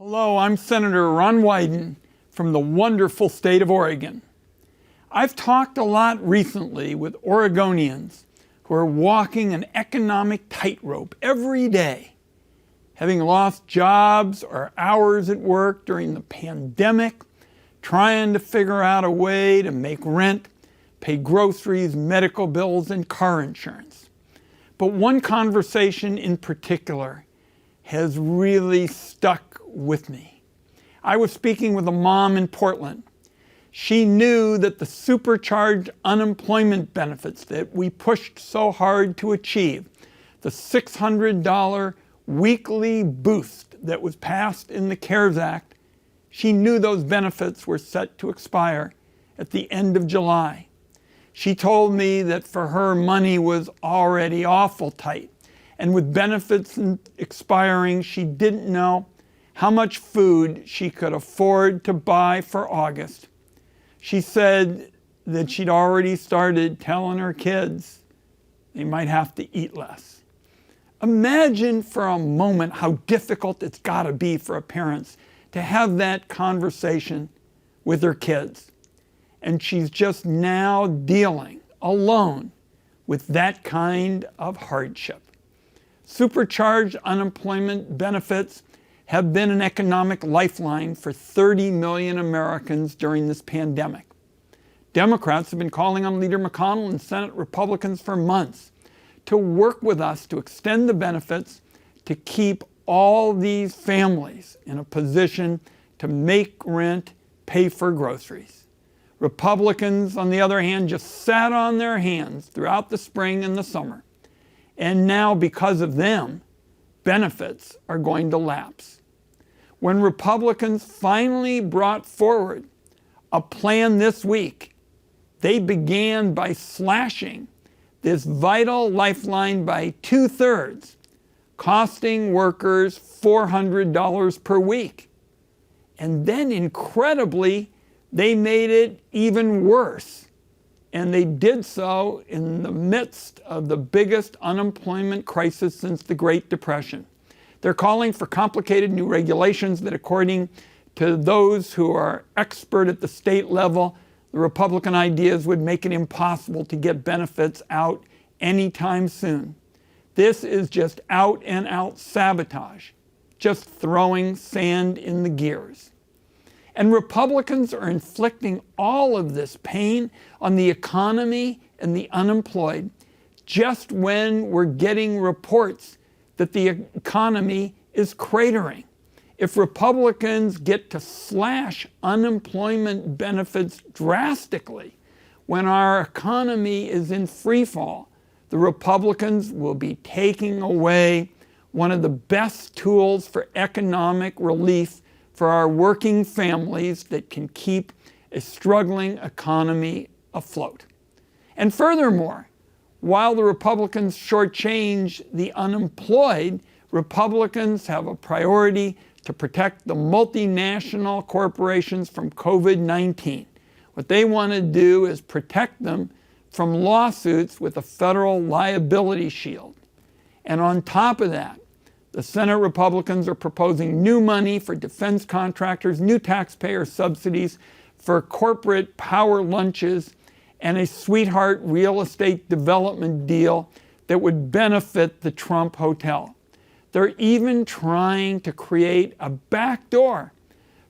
Hello, I'm Senator Ron Wyden from the wonderful state of Oregon. I've talked a lot recently with Oregonians who are walking an economic tightrope every day, having lost jobs or hours at work during the pandemic, trying to figure out a way to make rent, pay groceries, medical bills, and car insurance. But one conversation in particular has really stuck with me. I was speaking with a mom in Portland. She knew that the supercharged unemployment benefits that we pushed so hard to achieve, the $600 weekly boost that was passed in the CARES Act, she knew those benefits were set to expire at the end of July. She told me that for her, money was already awful tight. And with benefits expiring, she didn't know how much food she could afford to buy for August. She said that she'd already started telling her kids they might have to eat less. Imagine for a moment how difficult it's got to be for parents to have that conversation with their kids. And she's just now dealing alone with that kind of hardship. Supercharged unemployment benefits have been an economic lifeline for 30 million Americans during this pandemic. Democrats have been calling on Leader McConnell and Senate Republicans for months to work with us to extend the benefits to keep all these families in a position to make rent, pay for groceries. Republicans, on the other hand, just sat on their hands throughout the spring and the summer. And now, because of them, benefits are going to lapse. When Republicans finally brought forward a plan this week, they began by slashing this vital lifeline by 2/3, costing workers $400 per week. And then, incredibly, they made it even worse. And they did so in the midst of the biggest unemployment crisis since the Great Depression. They're calling for complicated new regulations that, according to those who are expert at the state level, the Republican ideas would make it impossible to get benefits out anytime soon. This is just out and out sabotage, just throwing sand in the gears. And Republicans are inflicting all of this pain on the economy and the unemployed just when we're getting reports that the economy is cratering. If Republicans get to slash unemployment benefits drastically when our economy is in free fall, the Republicans will be taking away one of the best tools for economic relief for our working families that can keep a struggling economy afloat. And furthermore, while the Republicans shortchange the unemployed, Republicans have a priority to protect the multinational corporations from COVID-19. What they want to do is protect them from lawsuits with a federal liability shield. And on top of that, the Senate Republicans are proposing new money for defense contractors, new taxpayer subsidies for corporate power lunches, and a sweetheart real estate development deal that would benefit the Trump Hotel. They're even trying to create a backdoor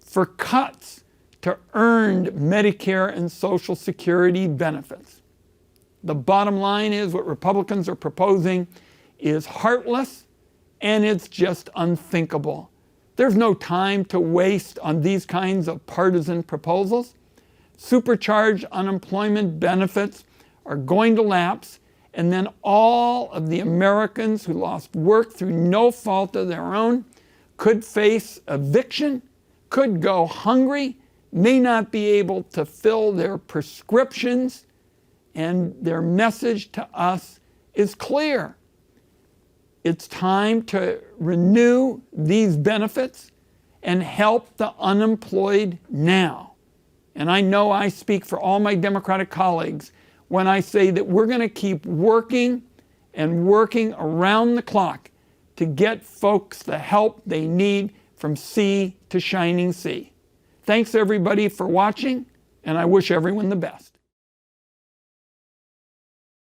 for cuts to earned Medicare and Social Security benefits. The bottom line is what Republicans are proposing is heartless, and it's just unthinkable. There's no time to waste on these kinds of partisan proposals. Supercharged unemployment benefits are going to lapse, and then all of the Americans who lost work through no fault of their own could face eviction, could go hungry, may not be able to fill their prescriptions, and their message to us is clear. It's time to renew these benefits and help the unemployed now. And I know I speak for all my Democratic colleagues when I say that we're going to keep working and working around the clock to get folks the help they need from sea to shining sea. Thanks everybody for watching, and I wish everyone the best.